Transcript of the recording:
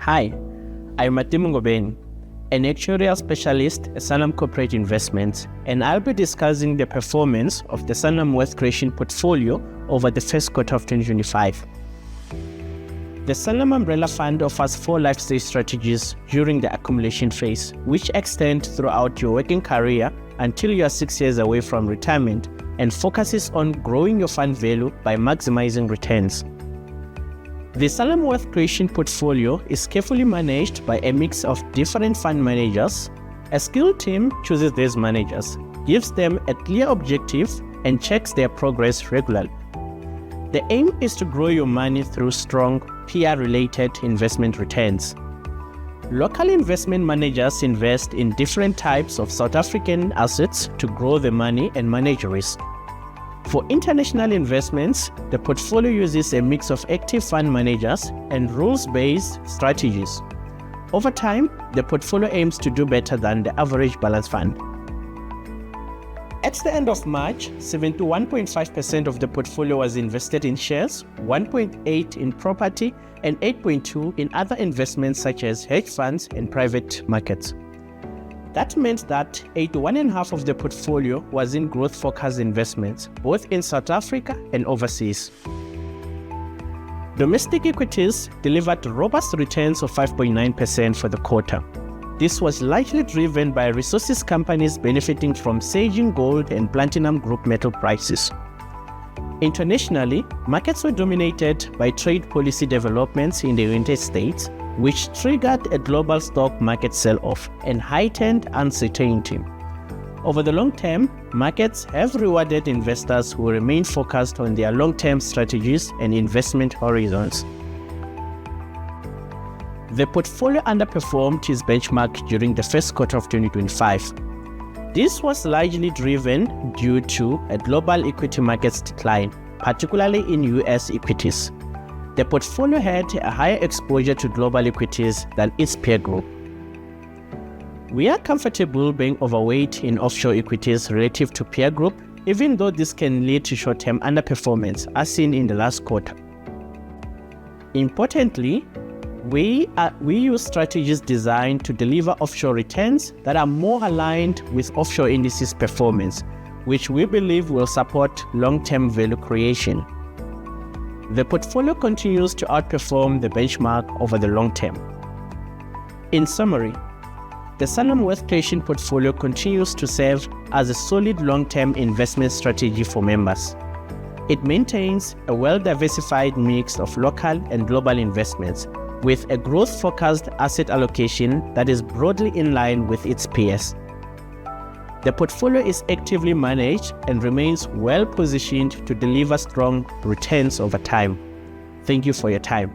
Hi, I'm Matimu Ngobeni, an actuarial specialist at Sanlam Corporate Investments, and I'll be discussing the performance of the Sanlam Wealth Creation portfolio over the first quarter of 2025. The Sanlam Umbrella Fund offers 4 lifestyle strategies during the accumulation phase, which extend throughout your working career until you are 6 years away from retirement, and focuses on growing your fund value by maximizing returns. The Sanlam Wealth Creation portfolio is carefully managed by a mix of different fund managers. A skilled team chooses these managers, gives them a clear objective, and checks their progress regularly. The aim is to grow your money through strong PR-related investment returns. Local investment managers invest in different types of South African assets to grow the money and manage risk. For international investments, the portfolio uses a mix of active fund managers and rules-based strategies. Over time, the portfolio aims to do better than the average balance fund. At the end of March, 71.5% of the portfolio was invested in shares, 1.8% in property, and 8.2% in other investments such as hedge funds and private markets. That meant that 81.5% of the portfolio was in growth-focused investments, both in South Africa and overseas. Domestic equities delivered robust returns of 5.9% for the quarter. This was largely driven by resources companies benefiting from surging gold and platinum group metal prices. Internationally, markets were dominated by trade policy developments in the United States, which triggered a global stock market sell-off and heightened uncertainty. Over the long term, markets have rewarded investors who remain focused on their long-term strategies and investment horizons. The portfolio underperformed its benchmark during the first quarter of 2025. This was largely driven due to a global equity markets decline, particularly in US equities. The portfolio had a higher exposure to global equities than its peer group. We are comfortable being overweight in offshore equities relative to peer group, even though this can lead to short-term underperformance, as seen in the last quarter. Importantly, we use strategies designed to deliver offshore returns that are more aligned with offshore indices performance, which we believe will support long-term value creation. The portfolio continues to outperform the benchmark over the long term. In summary, the Sanlam Wealth Creation portfolio continues to serve as a solid long-term investment strategy for members. It maintains a well-diversified mix of local and global investments, with a growth-focused asset allocation that is broadly in line with its peers. The portfolio is actively managed and remains well-positioned to deliver strong returns over time. Thank you for your time.